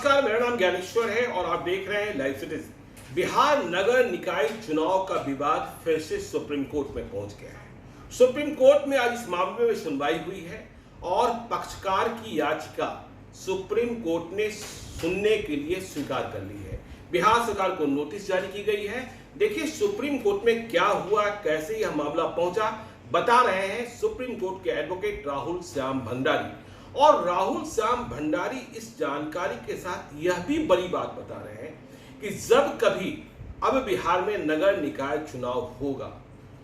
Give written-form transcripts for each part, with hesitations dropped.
नमस्कार, मेरा नाम ज्ञानेश्वर है और आप देख रहे हैं लाइव सिटीज। बिहार नगर निकाय चुनाव का विवाद फिर से सुप्रीम कोर्ट में पहुंच गया है। सुप्रीम कोर्ट में आज इस मामले में सुनवाई हुई है और पक्षकार की याचिका सुप्रीम कोर्ट ने सुनने के लिए स्वीकार कर ली है। बिहार सरकार को नोटिस जारी की गई है। देखिए सुप्रीम कोर्ट में क्या हुआ, कैसे यह मामला पहुंचा, बता रहे हैं सुप्रीम कोर्ट के एडवोकेट राहुल श्याम भंडारी। और राहुल श्याम भंडारी इस जानकारी के साथ यह भी बड़ी बात बता रहे हैं कि जब कभी अब बिहार में नगर निकाय चुनाव होगा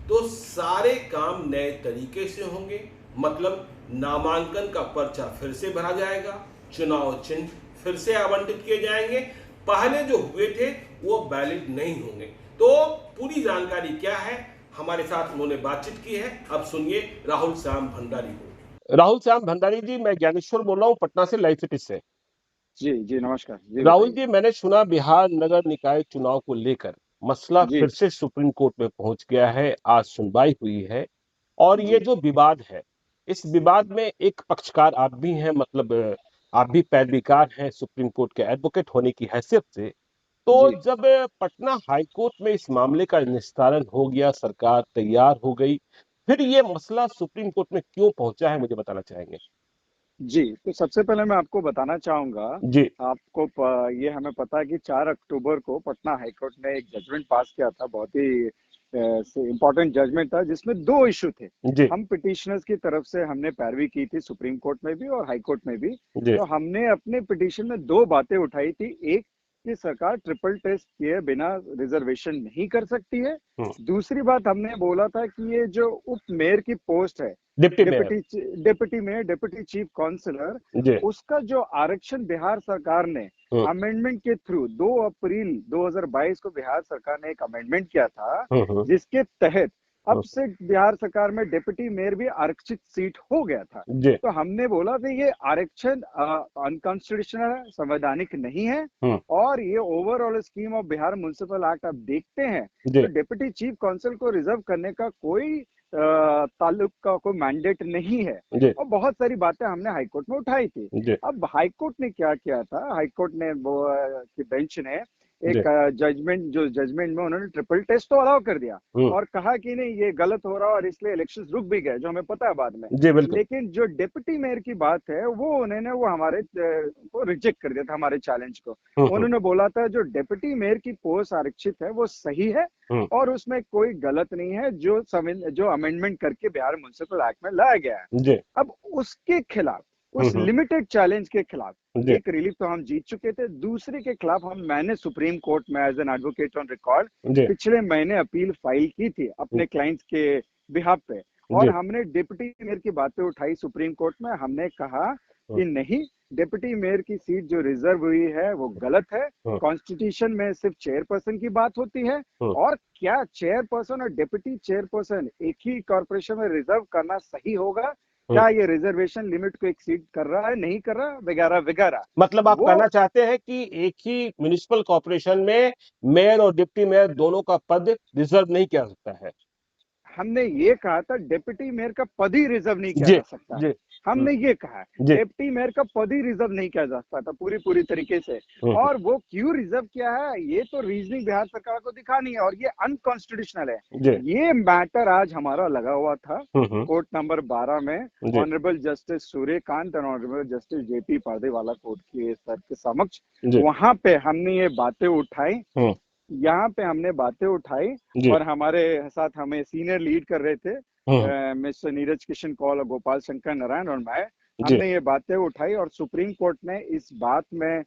तो सारे काम नए तरीके से होंगे। मतलब नामांकन का पर्चा फिर से भरा जाएगा, चुनाव चिन्ह फिर से आवंटित किए जाएंगे, पहले जो हुए थे वो वैलिड नहीं होंगे। तो पूरी जानकारी क्या है, हमारे साथ उन्होंने बातचीत की है। अब सुनिए राहुल श्याम भंडारी को। राहुल श्याम भंडारी जी, मैं ज्ञानेश्वर बोल रहा हूँ पटना से, लाइव सिटी से। जी जी नमस्कार जी। राहुल जी, मैंने सुना बिहार नगर निकाय चुनाव को लेकर मसला जी फिर से सुप्रीम कोर्ट में पहुंच गया है। आज सुनवाई हुई है और ये जी जो विवाद है, इस विवाद में एक पक्षकार आप भी हैं, मतलब आप भी पैरवीकार हैं सुप्रीम कोर्ट के एडवोकेट होने की हैसियत से। तो जी जब पटना हाई कोर्ट में इस मामले का निस्तारण हो गया, सरकार तैयार हो गई, फिर ये मसला सुप्रीम कोर्ट में क्यों पहुंचा है, मुझे बताना चाहेंगे? जी। तो सबसे पहले मैं आपको बताना चाहूंगा, जी ये हमें पता है कि 4 अक्टूबर को पटना हाई कोर्ट ने एक जजमेंट पास किया था। बहुत ही इम्पोर्टेंट जजमेंट था जिसमें 2 इशू थे। जी हम पिटिशनर्स की तरफ से हमने पैरवी की थी सुप्रीम कोर्ट में भी और हाई कोर्ट में भी। जी तो हमने अपने पिटिशन में 2 बातें उठाई थी। एक कि सरकार ट्रिपल टेस्ट किए बिना रिजर्वेशन नहीं कर सकती है। हम्म, दूसरी बात हमने बोला था कि ये जो उप मेयर की पोस्ट है, deputy mayor. Deputy deputy mayor, deputy chief councillor, जी उसका जो आरक्षण बिहार सरकार ने हम्म अमेंडमेंट के थ्रू 2 अप्रैल 2022 को बिहार सरकार ने एक अमेंडमेंट किया था, हम्म हम्म जिसके तहत अब हम्म, से बिहार सरकार में डिप्टी मेयर भी आरक्षित सीट हो गया था। जी तो हमने बोला कि ये आरक्षण अनकॉन्स्टिट्यूशनल है, संवैधानिक नहीं है। हम्म और ये overall scheme of Bihar municipal act आप देखते हैं जी तो डिप्टी चीफ काउंसिल को रिजर्व करने का कोई ताल्लुक का कोई मैंडेट नहीं है। जी और बहुत सारी बातें हमने हाईकोर्ट में उठाई थी। जी अब हाईकोर्ट ने क्या किया था, हाईकोर्ट ने वो की बेंच ने जी एक जजमेंट में उन्होंने ट्रिपल टेस्ट तो अलाउ कर दिया हम्म और कहा कि नहीं ये गलत हो रहा और इसलिए इलेक्शंस रुक भी गए, जो हमें पता है बाद में। जी बिल्कुल। लेकिन जो डिप्टी मेयर की बात है वो उन्होंने वो हमारे को रिजेक्ट कर दिया था, हमारे चैलेंज को। हम्म उन्होंने बोला था जो डिप्टी मेयर की पोस्ट आरक्षित है वो सही है हम्म और उसमें कोई गलत नहीं है, जो अमेंडमेंट करके बिहार म्युनिसिपल एक्ट में लाया गया है। जी अब उसके खिलाफ, उस लिमिटेड चैलेंज के खिलाफ, जी एक रिलीफ तो हम जीत चुके थे, दूसरे के खिलाफ मैंने सुप्रीम कोर्ट में as an advocate on record जी पिछले महीने अपील फाइल की थी अपने क्लाइंट्स के बिहाफ पे। और जी हमने डिप्टी मेयर की बातें उठाई सुप्रीम कोर्ट में। हमने कहा कि नहीं, डिप्टी मेयर की सीट जो रिजर्व हुई है वो गलत है। हम्म कॉन्स्टिट्यूशन में सिर्फ चेयरपर्सन की बात होती है। हम्म और क्या चेयरपर्सन और डिप्टी चेयरपर्सन एक ही कॉर्पोरेशन में रिजर्व करना सही होगा? हम्म। क्या ये रिजर्वेशन लिमिट को एक्सीड कर रहा है, नहीं कर रहा, वगैरह वगैरह। मतलब आप वो कहना चाहते हैं कि एक ही म्युनिसिपल कॉर्पोरेशन में मेयर और डिप्टी मेयर दोनों का पद रिजर्व नहीं किया सकता है? हमने ये कहा था डिप्टी मेयर का पद ही रिजर्व नहीं किया जी जा सकता। जी हमने ये कहा है जी डिप्टी मेयर का पद ही रिजर्व नहीं किया जा सकता था पूरी पूरी तरीके से। हम्म और वो क्यों रिजर्व किया है ये तो रीजनिंग बिहार सरकार को दिखानी है और ये अनकॉन्स्टिट्यूशनल है। जी ये मैटर आज हमारा लगा हुआ था हम्म कोर्ट नंबर 12 में। जी ऑनरेबल जस्टिस सूर्यकांत और ऑनरेबल जस्टिस जेपी पारदेवाला कोर्ट के सर के समक्ष जी वहां पे हमने ये बातें उठाई। हम्म यहाँ पे हमने बातें उठाई जी और हमारे साथ हमें सीनियर लीड कर रहे थे हम्म मिस्टर नीरज किशन कौल और गोपाल शंकर नारायण और मैं। जी हमने ये बातें उठाई और सुप्रीम कोर्ट ने इस बात में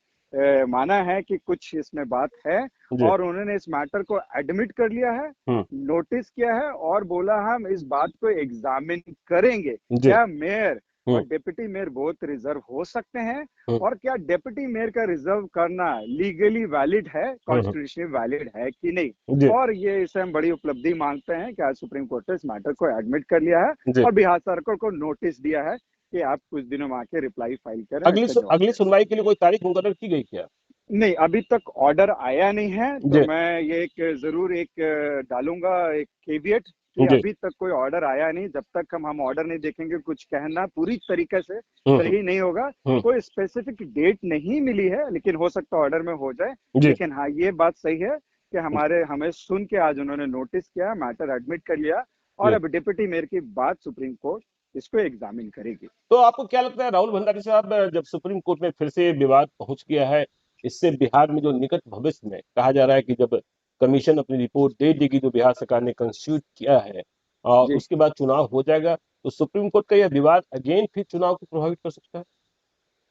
माना है कि कुछ इसमें बात है। जी और उन्होंने इस मैटर को एडमिट कर लिया है, हम्म नोटिस किया है और बोला हम इस बात को एग्जामिन करेंगे जी क्या मेयर और हम्म डिप्टी मेयर बहुत रिजर्व हो सकते हैं हम्म और क्या डिप्टी मेयर का रिजर्व करना लीगली वैलिड है, हम्म कॉन्स्टिट्यूशनली वैलिड है कि नहीं। जी और ये इसे हम बड़ी उपलब्धि मानते हैं कि आज सुप्रीम कोर्ट ने इस मैटर को एडमिट कर लिया है जी। और बिहार सरकार को नोटिस दिया है कि आप कुछ दिनों में आके रिप्लाई फाइल करें, इसका जवाब अगली दें। सुनवाई के लिए कोई तारीख मुकर्रर की गई क्या? नहीं, अभी तक ऑर्डर आया नहीं है। तो जी मैं ये एक जरूर एक डालूंगा एक केवियट कि जी। अभी तक कोई ऑर्डर आया नहीं। जब तक हम ऑर्डर नहीं देखेंगे, कुछ कहना पूरी तरीके से हम्म। सही नहीं होगा। हम्म। कोई स्पेसिफिक डेट नहीं मिली है, लेकिन हो सकता है ऑर्डर में हो जाए। जी। लेकिन हाँ, ये बात सही है कि हमें सुन के आज उन्होंने नोटिस किया, मैटर एडमिट कर लिया, और जी। अब डिप्टी मेयर की बात सुप्रीम कोर्ट इसको एग्जामिन करेगी। तो आपको क्या लगता है राहुल भंडारी साहब, जब सुप्रीम कोर्ट में फिर से विवाद पहुंच गया है, इससे बिहार में जो निकट भविष्य में कहा जा रहा है कि जब कमीशन अपनी रिपोर्ट दे देगी जो बिहार सरकार ने कंस्टिट्यूट किया है, और जी, उसके बाद चुनाव हो जाएगा, तो सुप्रीम कोर्ट का यह विवाद अगेन फिर चुनाव को प्रभावित कर सकता है?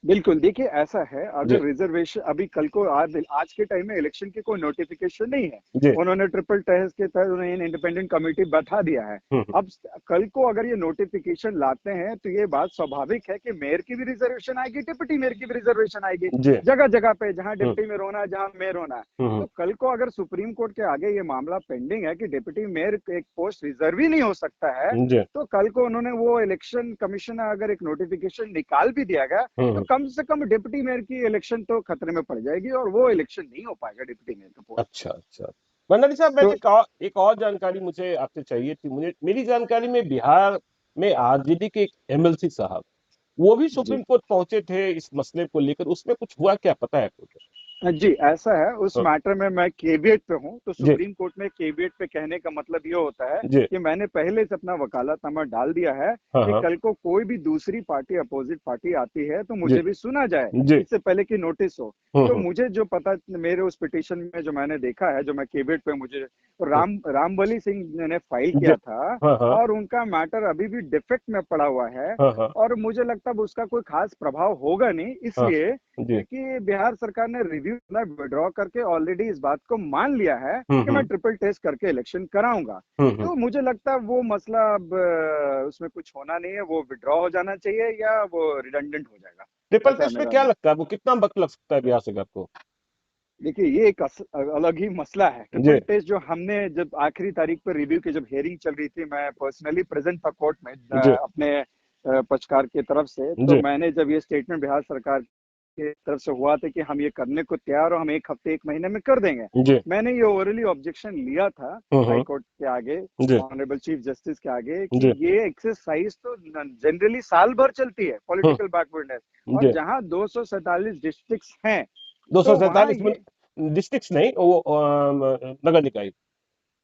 बिल्कुल। देखिए, ऐसा है, जी। अगर रिजर्वेशन अभी कल को आज के टाइम में इलेक्शन की कोई नोटिफिकेशन नहीं है, जी। उन्होंने ट्रिपल टेस्ट के तहत उन्हें इंडिपेंडेंट कमेटी बैठा दिया है। हम्म। अब कल को अगर ये नोटिफिकेशन लाते हैं तो ये बात स्वाभाविक है कि मेयर की भी रिजर्वेशन आएगी, डिप्टी मेयर की भी रिजर्वेशन आएगी, जी। जगह जगह पे, जहां हम्म। डिप्टी मेयर होना है, जहां मेयर होना है। हम्म। तो कल को अगर सुप्रीम कोर्ट के आगे ये मामला पेंडिंग है कि डिप्टी मेयर एक पोस्ट रिजर्व ही नहीं हो सकता है, जी। तो कल को उन्होंने वो इलेक्शन कमीशन अगर एक नोटिफिकेशन निकाल भी दिया गया, तो हम्म। कम से कम डिप्टी मेयर की इलेक्शन तो खतरे में पड़ जाएगी, और वो इलेक्शन नहीं हो पाएगा डिप्टी मेयर का पोस्ट। अच्छा, अच्छा। भंडारी साहब, मैं तो एक और जानकारी मुझे आपसे चाहिए थी। मुझे मेरी जानकारी में बिहार में आरजेडी के एक एमएलसी साहब, वो भी जी, सुप्रीम कोर्ट पहुंचे थे इस मसले को लेकर, उसमें कुछ हुआ क्या, पता है आपको क्या? जी, ऐसा है। उस हाँ। मैटर में मैं केविएट पे हूँ, तो जी। सुप्रीम कोर्ट में केविएट पे कहने का मतलब ये होता है जी। कि मैंने पहले से अपना वकालतनामा डाल दिया है हाँ, कि हाँ। कल को कोई भी दूसरी पार्टी, अपोजिट पार्टी आती है तो जी। मुझे भी सुना जाए, जी। इससे पहले कि नोटिस हो। तो हम्म। मुझे जो पता, मेरे उस पिटीशन में जो मैंने देखा है, जो मैं केविएट पे, मुझे हम्म। रामबली सिंह ने फाइल जी। किया था, हाँ, हाँ। और उनका मैटर अभी भी डिफेक्ट में पड़ा हुआ है। हाँ, हाँ। और मुझे लगता है उसका कोई खास प्रभाव होगा नहीं, हाँ। इसलिए जी। क्योंकि बिहार सरकार ने रिव्यू ना विड्रॉ करके ऑलरेडी इस बात को मान लिया है कि मैं हम्म। ट्रिपल टेस्ट करके इलेक्शन कराऊंगा। हम्म। तो मुझे लगता है वो मसला अब उसमें कुछ होना नहीं है, वो विड्रॉ हो जाना चाहिए या वो रिडंडेंट हो जाएगा। ट्रिपल ऐसा है टेस्ट में मेरा। क्या लगता है, वो कितना वक्त लग सकता है बिहार सरकार को? देखिए, ये एक अलग ही मसला है। ट्रिपल जी। टेस्ट जो हमने जब आखिरी तारीख पर रिव्यू की जब हियरिंग चल रही थी, मैं पर्सनली प्रेजेंट था कोर्ट में जी। अपने पक्षकार की तरफ से। तो जी। मैंने जब ये स्टेटमेंट बिहार सरकार की तरफ से हुआ था कि हम ये करने को तैयार, और हम एक हफ्ते, एक महीने में कर देंगे, जी। मैंने ये ओरली ऑब्जेक्शन लिया था हाई हम्म। कोर्ट के आगे, जी। ऑनरेबल चीफ जस्टिस के आगे, कि जी। ये एक्सरसाइज तो जनरली साल भर चलती है, हम्म। Political backwardness. और जी। जहां 247 डिस्ट्रिक्ट्स हैं, दो सौ तो वहां सैतालीस ये, डिस्ट्रिक्ट नहीं, वो नगर निकाय।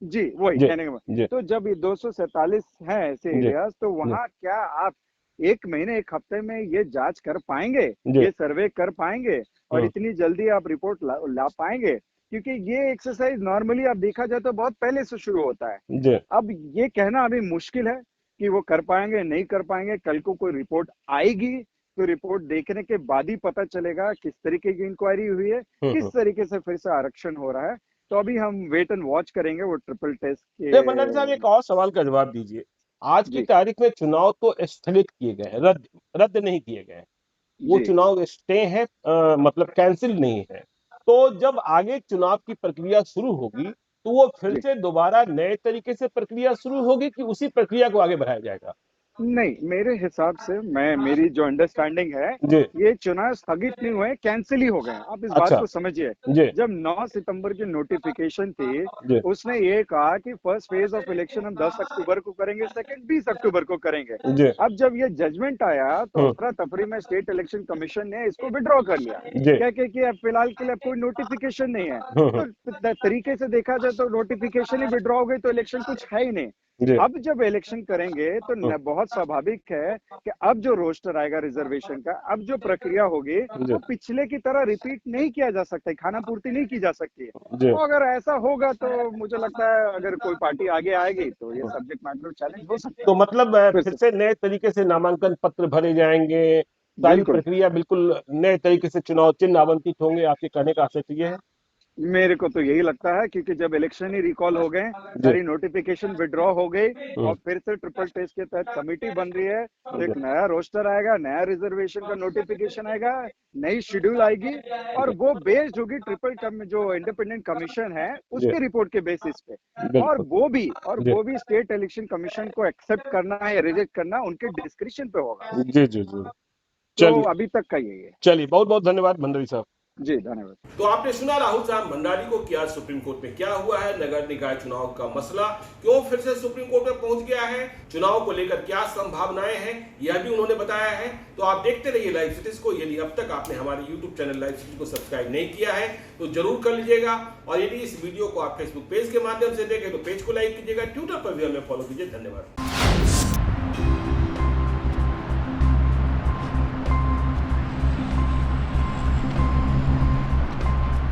जी, वही जी। कहने का जी। तो जब ये 247 हैं ऐसे जी। एरियाज, तो जी। वहां क्या आप एक महीने, एक हफ्ते में ये जांच कर पाएंगे, जी। ये सर्वे कर पाएंगे, और हम्म। इतनी जल्दी आप रिपोर्ट ला पाएंगे? क्योंकि ये एक्सरसाइज नॉर्मली आप देखा जाए तो बहुत पहले से शुरू होता है। जी। अब ये कहना अभी मुश्किल है कि वो कर पाएंगे, नहीं कर पाएंगे। कल को कोई रिपोर्ट आएगी, तो रिपोर्ट देखने के बाद ही पता चलेगा किस तरीके की इंक्वायरी हुई है, किस हम्म। तरीके से फिर से आरक्षण हो रहा है। तो अभी हम वेट एंड वॉच करेंगे वो ट्रिपल टेस्ट तो भंडारी साहब, के। एक और सवाल का जवाब दीजिए। आज की जी, तारीख में चुनाव तो स्थगित किए गए हैं, रद्द रद्द नहीं किए गए हैं। वो जी, चुनाव स्टे है, मतलब कैंसिल नहीं है। तो जब आगे चुनाव की प्रक्रिया शुरू होगी, तो वो फिर जी। से दोबारा नए तरीके से प्रक्रिया शुरू होगी कि उसी प्रक्रिया को आगे बढ़ाया जाएगा? नहीं, मेरे हिसाब से, मेरी जो अंडरस्टैंडिंग है, जी। ये चुनाव स्थगित नहीं हुए, कैंसिल ही हो गए हैं। आप इस बात अच्छा। को समझिए। जी। जब 9 सितंबर की नोटिफिकेशन थी, जी। उसने ये कहा कि फर्स्ट फेज ऑफ इलेक्शन हम 10 अक्टूबर को करेंगे, सेकंड 20 अक्टूबर को करेंगे। जी। अब जब ये जजमेंट आया, तो हम्म। अफरा तफरी में स्टेट इलेक्शन कमीशन ने इसको विड्रॉ कर लिया, जी। कह के कि अब फिलहाल के लिए अब कोई नोटिफिकेशन नहीं है। हम्म। तो तरीके से देखा जाए तो नोटिफिकेशन ही विड्रॉ हो गई, तो इलेक्शन कुछ है ही नहीं। जी। अब जब इलेक्शन करेंगे तो हम्म। बहुत स्वाभाविक है कि अब जो रोस्टर आएगा रिजर्वेशन का, अब जो प्रक्रिया होगी, जी। वो पिछले की तरह रिपीट नहीं किया जा सकता है, खाना पूर्ति नहीं की जा सकती है। जी। तो अगर ऐसा होगा, तो मुझे लगता है अगर कोई पार्टी आगे आएगी तो ये सब्जेक्ट मैटर चैलेंज हो सकता तो है मतलब फिर फिर से। से नए तरीके से नामांकन पत्र भरे जाएंगे, सारी बिल्कुल। प्रक्रिया बिल्कुल नए तरीके से चुनाव चिन्ह आवंटित होंगे, आपके कहने का आशय तो ये है? मेरे को तो यही लगता है, क्योंकि जब इलेक्शन ही रिकॉल हो गए, जी। सारी नोटिफिकेशन विड्रॉ हो गई, हम्म। और फिर से ट्रिपल टेस्ट के तहत कमेटी बन रही है, तो जी। एक नया रोस्टर आएगा, नया रिजर्वेशन का नोटिफिकेशन आएगा, नई शेड्यूल आएगी, और वो बेस्ड होगी जो इंडिपेंडेंट कमीशन है जी। उसके रिपोर्ट के बेसिस पे। और बिल्कुल। जी। वो भी स्टेट इलेक्शन कमीशन को एक्सेप्ट करना है या रिजेक्ट करना उनके डिस्क्रिप्शन पे होगा। जी। जी। जी। तो चलिए। अभी तक का यही है। चलिए, बहुत बहुत धन्यवाद भंडारी साहब। जी धन्यवाद। तो आपने सुना राहुल साहब भंडारी को कि आज सुप्रीम कोर्ट में क्या हुआ है, नगर निकाय चुनाव का मसला क्यों फिर से सुप्रीम कोर्ट में पहुंच गया है, चुनाव को लेकर क्या संभावनाएं हैं, यह भी उन्होंने बताया है। तो आप देखते रहिए लाइव सिटीज को। यदि अब तक आपने हमारे यूट्यूब चैनल लाइव सिटीज को सब्सक्राइब नहीं किया है तो जरूर कर लीजिएगा, और यदि इस वीडियो को आप फेसबुक पेज के माध्यम से देखें तो पेज को लाइक कीजिएगा, ट्विटर पर भी हमें फॉलो कीजिए। धन्यवाद।